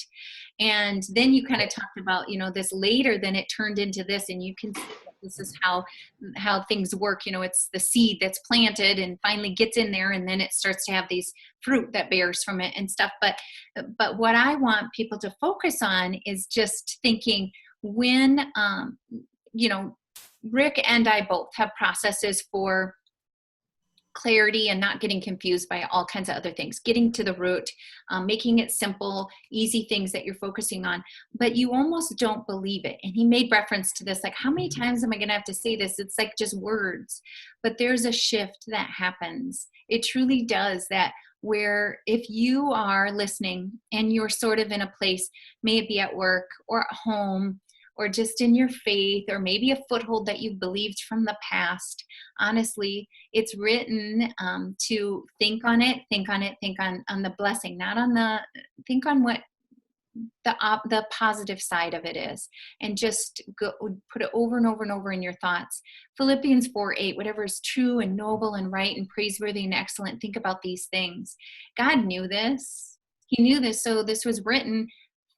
And then you kind of talked about, this later, then it turned into this, and you can see that this is how things work. It's the seed that's planted and finally gets in there, and then it starts to have these fruit that bears from it and stuff. But what I want people to focus on is just thinking when, Rick and I both have processes for clarity and not getting confused by all kinds of other things, getting to the root, making it simple, easy things that you're focusing on, but you almost don't believe it. And he made reference to this, like, how many times am I going to have to say this? It's like just words, but there's a shift that happens. It truly does that, where if you are listening and you're sort of in a place, may it be at work or at home, or just in your faith, or maybe a foothold that you've believed from the past. Honestly, it's written to think on the blessing, not on think on what the positive side of it is, and just put it over and over and over in your thoughts. Philippians 4:8, whatever is true and noble and right and praiseworthy and excellent, think about these things. God knew this. He knew this, so this was written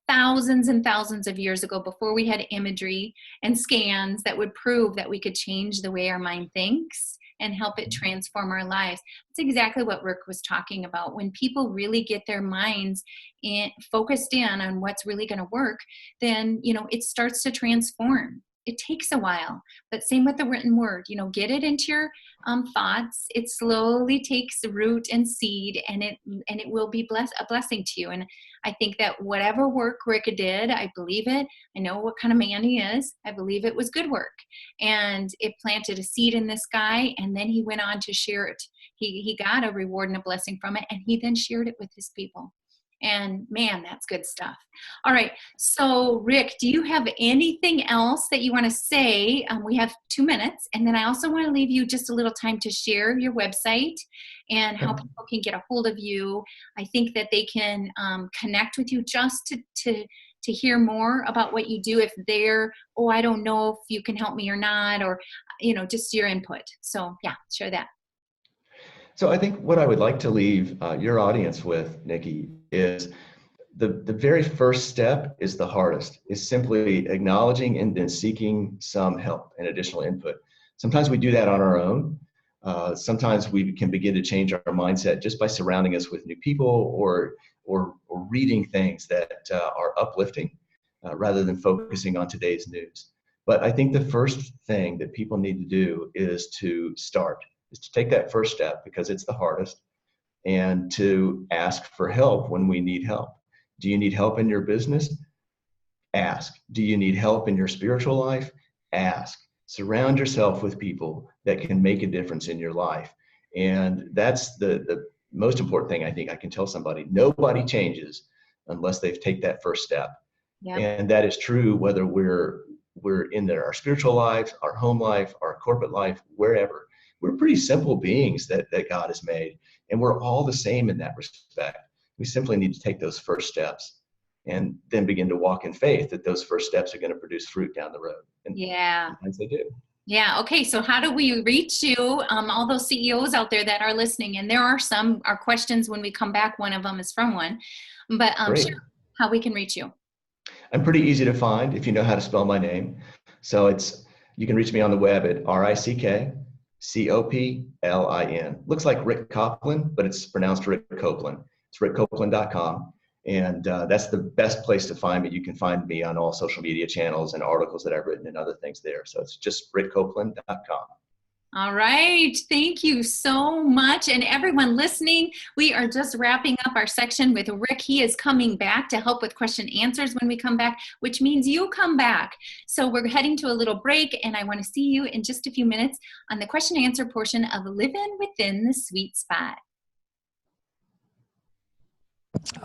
thousands and thousands of years ago, before we had imagery and scans that would prove that we could change the way our mind thinks and help it transform our lives. That's exactly what Rick was talking about. When people really get their minds focused in on what's really going to work, then, it starts to transform. It takes a while, but same with the written word. Get it into your thoughts. It slowly takes root and seed, and it will be a blessing to you. And I think that whatever work Rick did, I believe it. I know what kind of man he is. I believe it was good work, and it planted a seed in this guy, and then he went on to share it. He got a reward and a blessing from it, and he then shared it with his people. And man, that's good stuff. All right. So Rick, do you have anything else that you want to say? We have 2 minutes. And then I also want to leave you just a little time to share your website and how people can get a hold of you. I think that they can connect with you just to hear more about what you do. If they're, I don't know if you can help me or not, or, just your input. So yeah, share that. So I think what I would like to leave your audience with, Nikki, is the very first step is the hardest, is simply acknowledging and then seeking some help and additional input. Sometimes we do that on our own. Sometimes we can begin to change our mindset just by surrounding us with new people or reading things that are uplifting rather than focusing on today's news. But I think the first thing that people need to do is to take that first step, because it's the hardest, and to ask for help when we need help. Do you need help in your business? Ask. Do you need help in your spiritual life? Ask. Surround yourself with people that can make a difference in your life. And that's the most important thing I think I can tell somebody. Nobody changes unless they take that first step. Yep. And that is true whether we're in our spiritual lives, our home life, our corporate life, wherever. We're pretty simple beings that God has made, and we're all the same in that respect. We simply need to take those first steps and then begin to walk in faith that those first steps are going to produce fruit down the road. And sometimes they do. Yeah. Okay. So how do we reach you? All those CEOs out there that are listening, and there are some, our questions when we come back, one of them is from one, but share how we can reach you. I'm pretty easy to find if you know how to spell my name. So you can reach me on the web at RickCoplin. Looks like Rick Coplin, but it's pronounced Rick Coplin. It's rickcoplin.com. And that's the best place to find me. You can find me on all social media channels and articles that I've written and other things there. So it's just rickcoplin.com. All right. Thank you so much. And everyone listening, we are just wrapping up our section with Rick. He is coming back to help with question and answers when we come back, which means you come back. So we're heading to a little break, and I want to see you in just a few minutes on the question and answer portion of Living Within the Sweet Spot.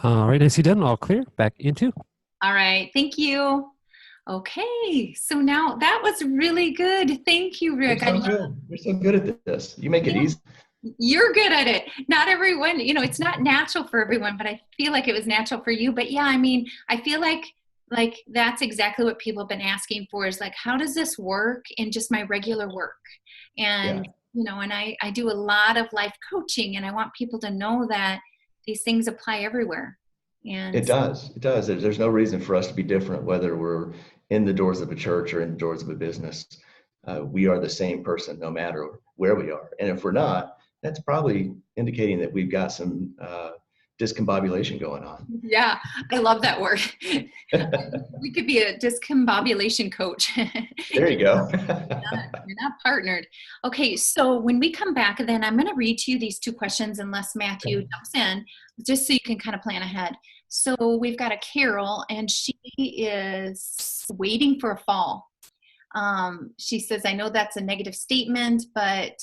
All right, Nancy, done. All clear. Back into. All right. Thank you. Okay, so now that was really good. Thank you, You're Rick. so good. You're so good at this. You make it easy. You're good at it. Not everyone, it's not natural for everyone, but I feel like it was natural for you. But yeah, I mean, I feel like that's exactly what people have been asking for is like, how does this work in just my regular work? And, and I do a lot of life coaching, and I want people to know that these things apply everywhere. And It does. It does. There's no reason for us to be different, whether we're in the doors of a church or in the doors of a business. We are the same person, no matter where we are. And if we're not, that's probably indicating that we've got some discombobulation going on. yeah, I love that word. We could be a discombobulation coach. There you go. You're not partnered. Okay, so when we come back, then I'm going to read to you these 2 questions unless Matthew jumps in, just so you can kind of plan ahead. So we've got a Carol, and she is waiting for a fall. She says, I know that's a negative statement, but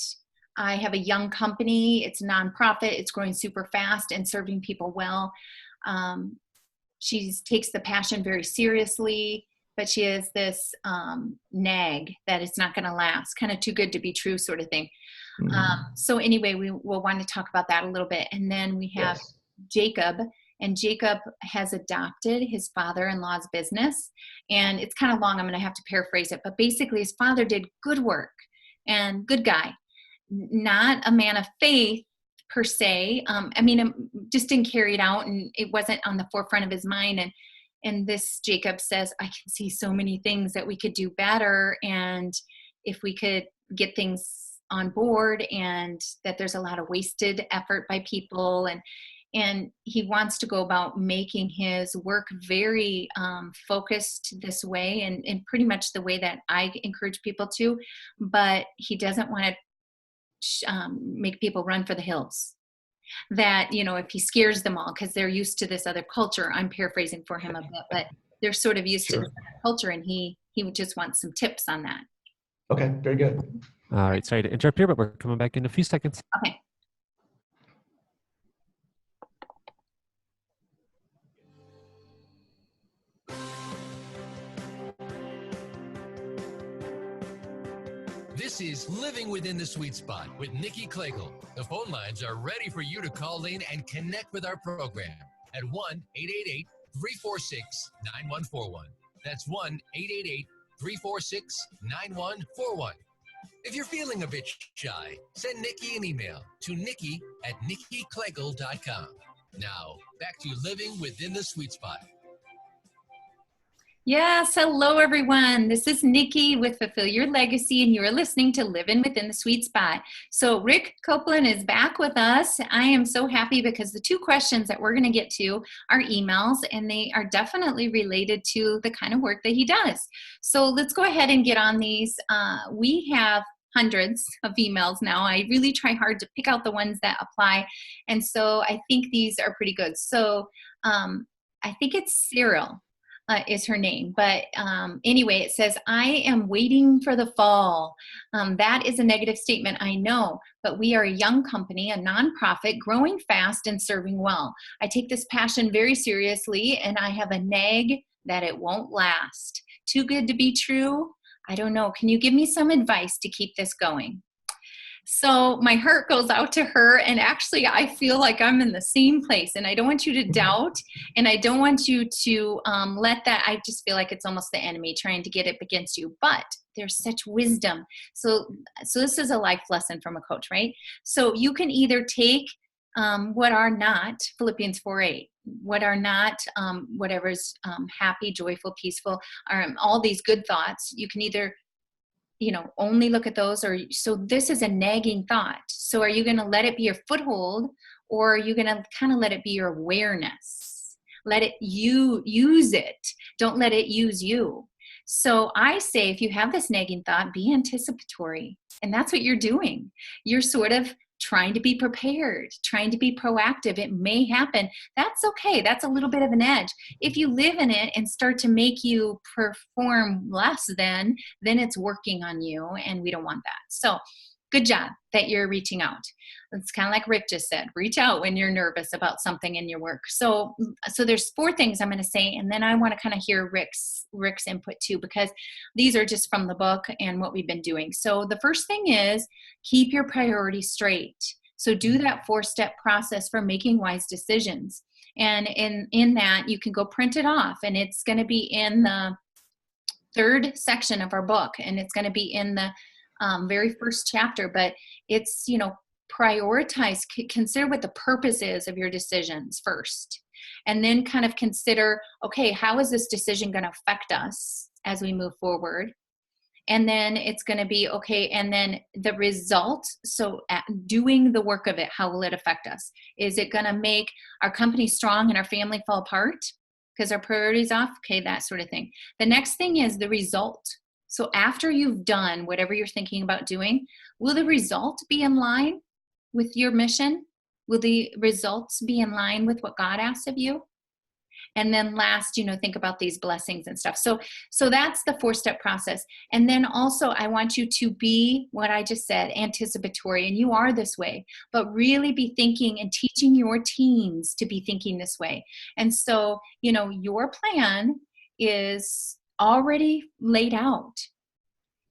I have a young company. It's a nonprofit. It's growing super fast and serving people well. She takes the passion very seriously, but she has this nag that it's not going to last, kind of too good to be true sort of thing. So anyway, we will want to talk about that a little bit. And then we have Jacob, and Jacob has adopted his father-in-law's business. And it's kind of long. I'm going to have to paraphrase it. But basically, his father did good work and good guy, not a man of faith per se. I mean, just didn't carry it out, and it wasn't on the forefront of his mind. And this Jacob says, I can see so many things that we could do better. And if we could get things on board, and that there's a lot of wasted effort by people. And he wants to go about making his work very focused this way, and pretty much the way that I encourage people to, but he doesn't want to make people run for the hills. That, if he scares them all because they're used to this other culture, I'm paraphrasing for him a bit, but they're sort of used to this other culture, and he would just want some tips on that. Okay, very good. All right, sorry to interrupt here, but we're coming back in a few seconds. Okay. This is Living Within the Sweet Spot with Nikki Klegel. The phone lines are ready for you to call in and connect with our program at 1-888-346-9141. That's 1-888-346-9141. If you're feeling a bit shy, send Nikki an email to nikki@nikkiklegel.com. Now, back to Living Within the Sweet Spot. Yes, hello everyone. This is Nikki with Fulfill Your Legacy, and you're listening to Living Within the Sweet Spot. So Rick Coplin is back with us. I am so happy because the 2 questions that we're going to get to are emails, and they are definitely related to the kind of work that he does. So let's go ahead and get on these. We have hundreds of emails now. I really try hard to pick out the ones that apply, and so I think these are pretty good. So I think it's Cyril. Is her name. But anyway, it says, I am waiting for the fall. That is a negative statement, I know, but we are a young company, a nonprofit, growing fast and serving well. I take this passion very seriously, and I have a nag that it won't last. Too good to be true? I don't know. Can you give me some advice to keep this going? So my heart goes out to her, and actually I feel like I'm in the same place, and I don't want you to doubt, and I don't want you to let that, I just feel like it's almost the enemy trying to get it against you, but there's such wisdom. So this is a life lesson from a coach, right? So you can either take what are not, Philippians 4:8, what are not, whatever's happy, joyful, peaceful, all these good thoughts, you can either only look at those, or so this is a nagging thought. So are you going to let it be your foothold, or are you going to kind of let it be your awareness? Let it use it. Don't let it use you. So I say, if you have this nagging thought, be anticipatory. And that's what you're doing. You're sort of trying to be prepared, trying to be proactive. It may happen. That's okay. That's a little bit of an edge. If you live in it and start to make you perform less then it's working on you, and we don't want that. So good job that you're reaching out. It's kind of like Rick just said, reach out when you're nervous about something in your work. So there's 4 things I'm going to say, and then I want to kind of hear Rick's input too, because these are just from the book and what we've been doing. So the first thing is keep your priorities straight. So do that 4-step process for making wise decisions. And in that, you can go print it off, and it's going to be in the 3rd section of our book, and it's going to be in the very first chapter. But it's, prioritize, consider what the purpose is of your decisions first, and then kind of consider, okay, how is this decision going to affect us as we move forward? And then it's going to be, okay, and then the result, so doing the work of it, how will it affect us? Is it going to make our company strong and our family fall apart because our priorities off? Okay, that sort of thing. The next thing is the result. So after you've done whatever you're thinking about doing, will the result be in line with your mission? Will the results be in line with what God asks of you? And then last, think about these blessings and stuff. So that's the 4-step process. And then also I want you to be, what I just said, anticipatory, and you are this way, but really be thinking and teaching your teams to be thinking this way. And so, your plan is already laid out.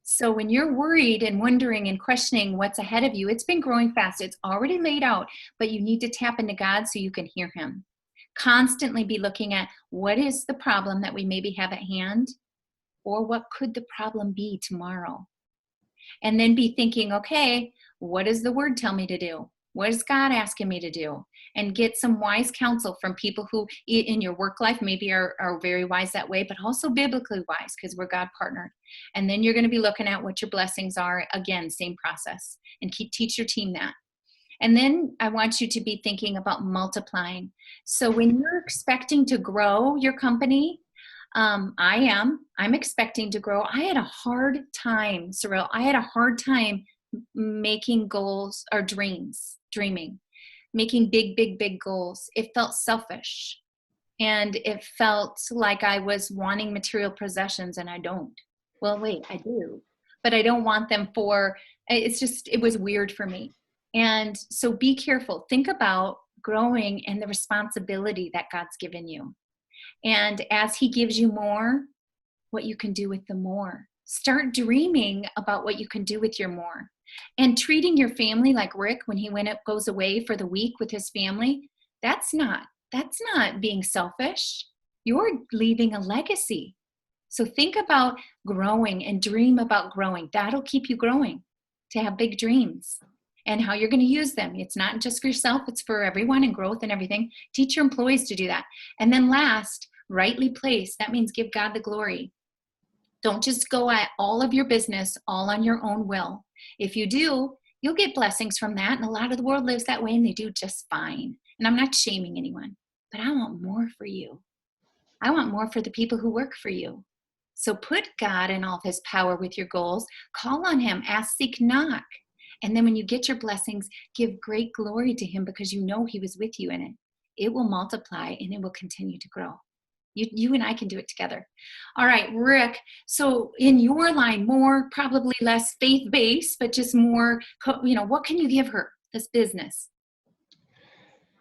So when you're worried and wondering and questioning what's ahead of you, it's been growing fast. It's already laid out, but you need to tap into God so you can hear him. Constantly be looking at what is the problem that we maybe have at hand, or what could the problem be tomorrow? And then be thinking, okay, what does the word tell me to do? What is God asking me to do? And get some wise counsel from people who in your work life maybe are very wise that way, but also biblically wise because we're God partnered. And then you're going to be looking at what your blessings are. Again, same process. And teach your team that. And then I want you to be thinking about multiplying. So when you're expecting to grow your company, I'm expecting to grow. I had a hard time, Cyril. I had a hard time making goals or dreaming, making big goals. It felt selfish. And it felt like I was wanting material possessions, and I don't. Well, wait, I do. But I don't want them it was weird for me. And so be careful. Think about growing and the responsibility that God's given you. And as he gives you more, what you can do with the more. Start dreaming about what you can do with your more. And treating your family like Rick when he goes away for the week with his family, that's not being selfish. You're leaving a legacy. So think about growing and dream about growing. That'll keep you growing, to have big dreams. And how you're going to use them. It's not just for yourself, it's for everyone, and growth and everything. Teach your employees to do that. And then last, rightly placed. That means give God the glory. Don't just go at all of your business all on your own will. If you do, you'll get blessings from that. And a lot of the world lives that way, and they do just fine. And I'm not shaming anyone, but I want more for you. I want more for the people who work for you. So put God in all of his power with your goals. Call on him. Ask, seek, knock. And then when you get your blessings, give great glory to him because you know he was with you in it. It will multiply and it will continue to grow. You and I can do it together. All right, Rick. So in your line, more, probably less faith-based, but just more, what can you give her, this business?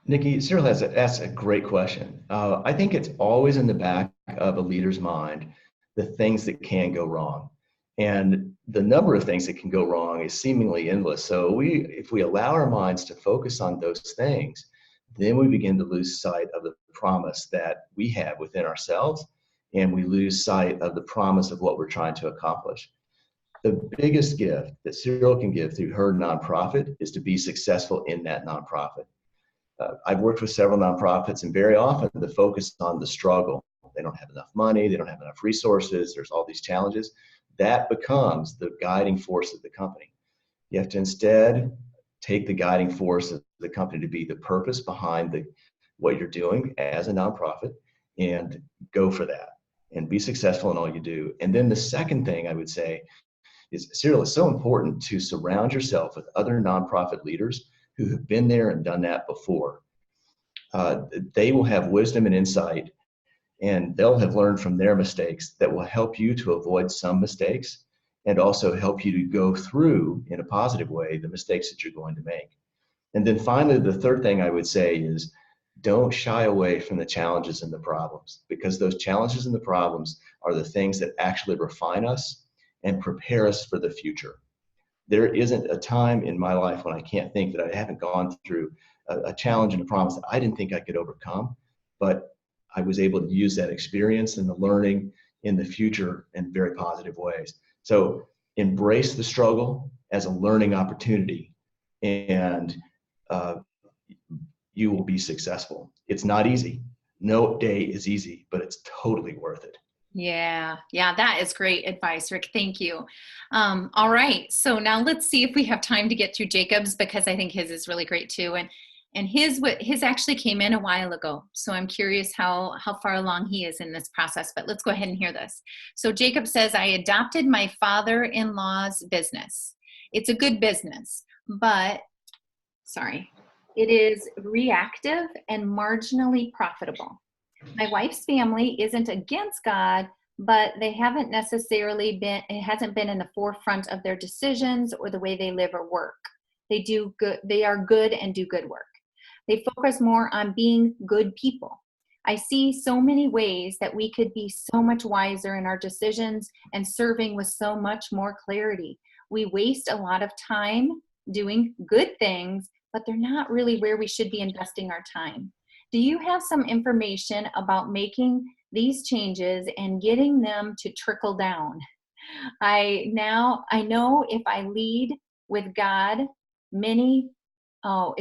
Nikki, Cyril has asked a great question. I think it's always in the back of a leader's mind, the things that can go wrong. And the number of things that can go wrong is seemingly endless. So if we allow our minds to focus on those things, then we begin to lose sight of the promise that we have within ourselves, and we lose sight of the promise of what we're trying to accomplish. The biggest gift that Cyril can give through her nonprofit is to be successful in that nonprofit. I've worked with several nonprofits, and very often the focus on the struggle. They don't have enough money, they don't have enough resources, there's all these challenges. That becomes the guiding force of the company. You have to instead take the guiding force of the company to be the purpose behind what you're doing as a nonprofit, and go for that and be successful in all you do. And then the second thing I would say is, Cyril, it's so important to surround yourself with other nonprofit leaders who have been there and done that before. They will have wisdom and insight, and they'll have learned from their mistakes that will help you to avoid some mistakes and also help you to go through in a positive way the mistakes that you're going to make. And then finally, the third thing I would say is don't shy away from the challenges and the problems, because those challenges and the problems are the things that actually refine us and prepare us for the future. There isn't a time in my life when I can't think that I haven't gone through a challenge and a problem that I didn't think I could overcome, but I was able to use that experience and the learning in the future in very positive ways. So embrace the struggle as a learning opportunity, and you will be successful. It's not easy. No day is easy, but it's totally worth it. Yeah, that is great advice, Rick. Thank you. All right, so now let's see if we have time to get through Jacob's, because I think his is really great too. And his actually came in a while ago, so I'm curious how far along he is in this process. But let's go ahead and hear this. So Jacob says, I adopted my father-in-law's business. It's a good business, but it is reactive and marginally profitable. My wife's family isn't against God, but they haven't necessarily been, it hasn't been in the forefront of their decisions or the way they live or work. They are good and do good work. They focus more on being good people. I see so many ways that we could be so much wiser in our decisions and serving with so much more clarity. We waste a lot of time doing good things, but they're not really where we should be investing our time. Do you have some information about making these changes and getting them to trickle down? I know if I lead with God, many will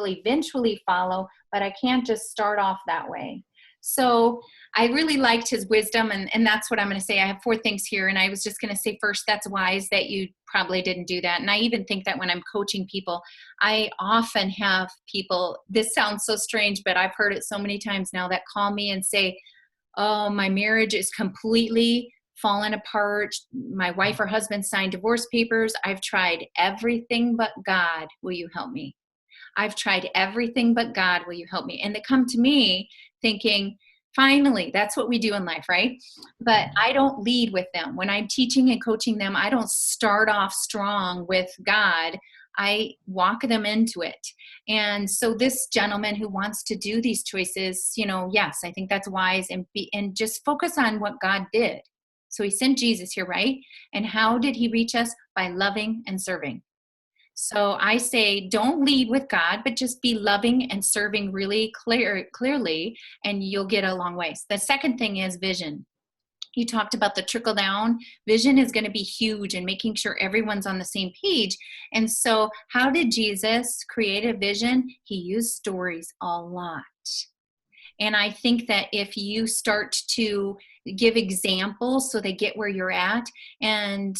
eventually follow, but I can't just start off that way. So I really liked his wisdom, and that's what I'm going to say. I have 4 things here, and I was just going to say first, that's wise that you probably didn't do that. And I even think that when I'm coaching people, I often have people, this sounds so strange, but I've heard it so many times now, that call me and say, oh, my marriage is completely fallen apart. My wife or husband signed divorce papers. I've tried everything but God. Will you help me? I've tried everything but God. Will you help me? And they come to me thinking, finally, that's what we do in life, right? But I don't lead with them. When I'm teaching and coaching them, I don't start off strong with God. I walk them into it. And so this gentleman who wants to do these choices, yes, I think that's wise, and just focus on what God did. So he sent Jesus here, right? And how did he reach us? By loving and serving. So I say, don't lead with God, but just be loving and serving really clearly, and you'll get a long way. The second thing is vision. You talked about the trickle down. Vision is going to be huge, and making sure everyone's on the same page. And so how did Jesus create a vision? He used stories a lot. And I think that if you start to give examples so they get where you're at, and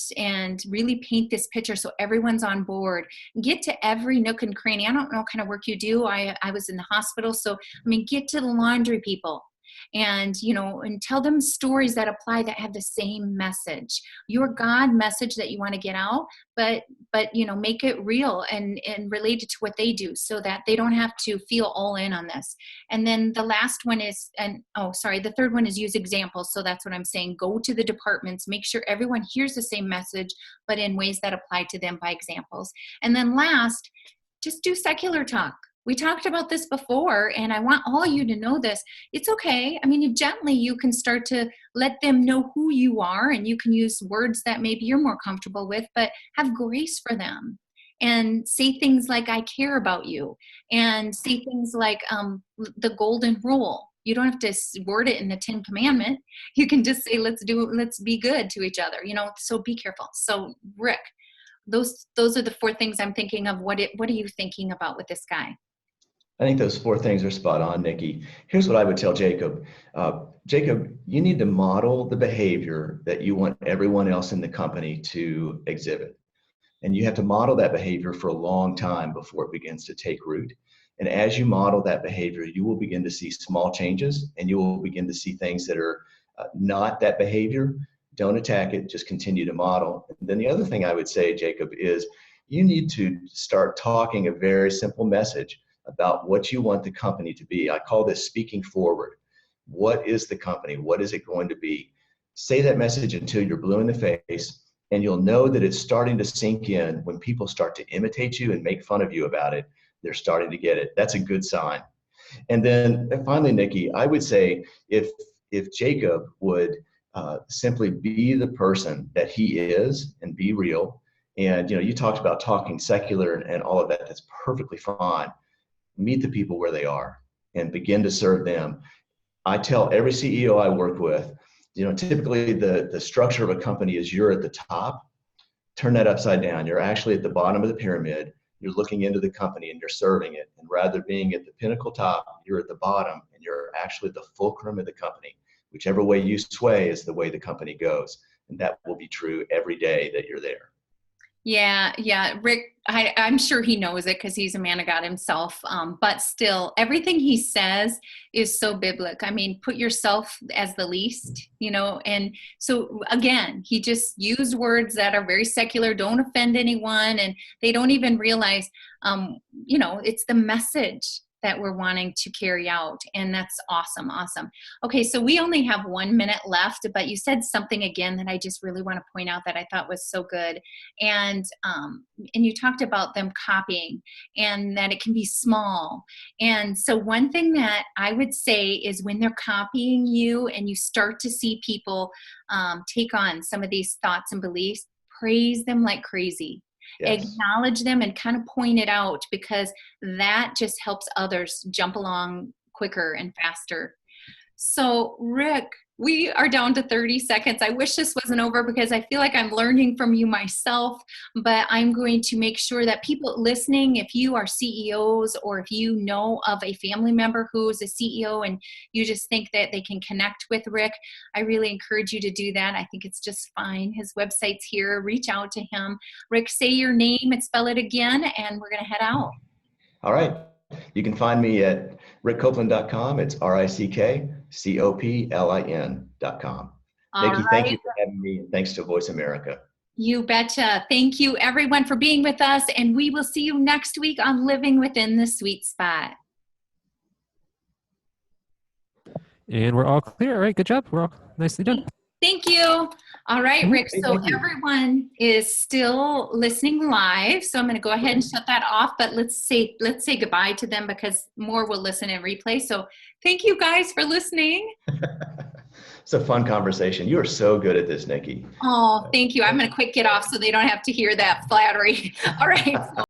really paint this picture so everyone's on board, get to every nook and cranny. I don't know what kind of work you do. I was in the hospital. So, get to the laundry people, and tell them stories that apply, that have the same message, your God message that you want to get out, but make it real and related to what they do, so that they don't have to feel all in on this. And then the last one is, the third one is use examples. So that's what I'm saying. Go to the departments, make sure everyone hears the same message, but in ways that apply to them by examples. And then last, just do secular talk. We talked about this before, and I want all you to know this. It's okay. Gently you can start to let them know who you are, and you can use words that maybe you're more comfortable with, but have grace for them. And say things like, I care about you. And say things like the golden rule. You don't have to word it in the 10 Commandments. You can just say, let's be good to each other, so be careful. So Rick, those are the 4 things I'm thinking of. What are you thinking about with this guy? I think those 4 things are spot on, Nikki. Here's what I would tell Jacob. Jacob, you need to model the behavior that you want everyone else in the company to exhibit. And you have to model that behavior for a long time before it begins to take root. And as you model that behavior, you will begin to see small changes, and you will begin to see things that are not that behavior. Don't attack it, just continue to model. And then the other thing I would say, Jacob, is you need to start talking a very simple message about what you want the company to be. I call this speaking forward. What is the company? What is it going to be? Say that message until you're blue in the face, and you'll know that it's starting to sink in when people start to imitate you and make fun of you about it. They're starting to get it. That's a good sign. And then finally, Nikki, I would say if Jacob would simply be the person that he is and be real, and you talked about talking secular and all of that. That's perfectly fine. Meet the people where they are and begin to serve them. I tell every CEO I work with, typically the structure of a company is you're at the top. Turn that upside down. You're actually at the bottom of the pyramid. You're looking into the company and you're serving it. And rather being at the pinnacle top, you're at the bottom and you're actually the fulcrum of the company. Whichever way you sway is the way the company goes. And that will be true every day that you're there. Yeah. Rick, I'm sure he knows it because he's a man of God himself. But still, everything he says is so biblical. I mean, put yourself as the least, and so again, he just used words that are very secular, don't offend anyone, and they don't even realize, it's the message that we're wanting to carry out. And that's awesome. Okay, so we only have 1 minute left, but you said something again that I just really want to point out that I thought was so good. And you talked about them copying and that it can be small. And so one thing that I would say is when they're copying you and you start to see people take on some of these thoughts and beliefs, praise them like crazy. Yes. Acknowledge them and kind of point it out, because that just helps others jump along quicker and faster. So Rick, we are down to 30 seconds. I wish this wasn't over because I feel like I'm learning from you myself, but I'm going to make sure that people listening, if you are CEOs or if you know of a family member who is a CEO and you just think that they can connect with Rick, I really encourage you to do that. I think it's just fine. His website's here. Reach out to him. Rick, say your name and spell it again, and we're going to head out. All right. You can find me at rickcoplin.com. It's RickCoplin.com. Nikki, thank you for having me, and thanks to Voice America. You betcha. Thank you, everyone, for being with us, and we will see you next week on Living Within the Sweet Spot. And we're all clear. All right, good job. We're all nicely done. Thank you. All right, Rick. So everyone is still listening live. So I'm going to go ahead and shut that off. But let's say goodbye to them because more will listen and replay. So thank you guys for listening. It's a fun conversation. You are so good at this, Nikki. Oh, thank you. I'm going to quick get off so they don't have to hear that flattery. All right.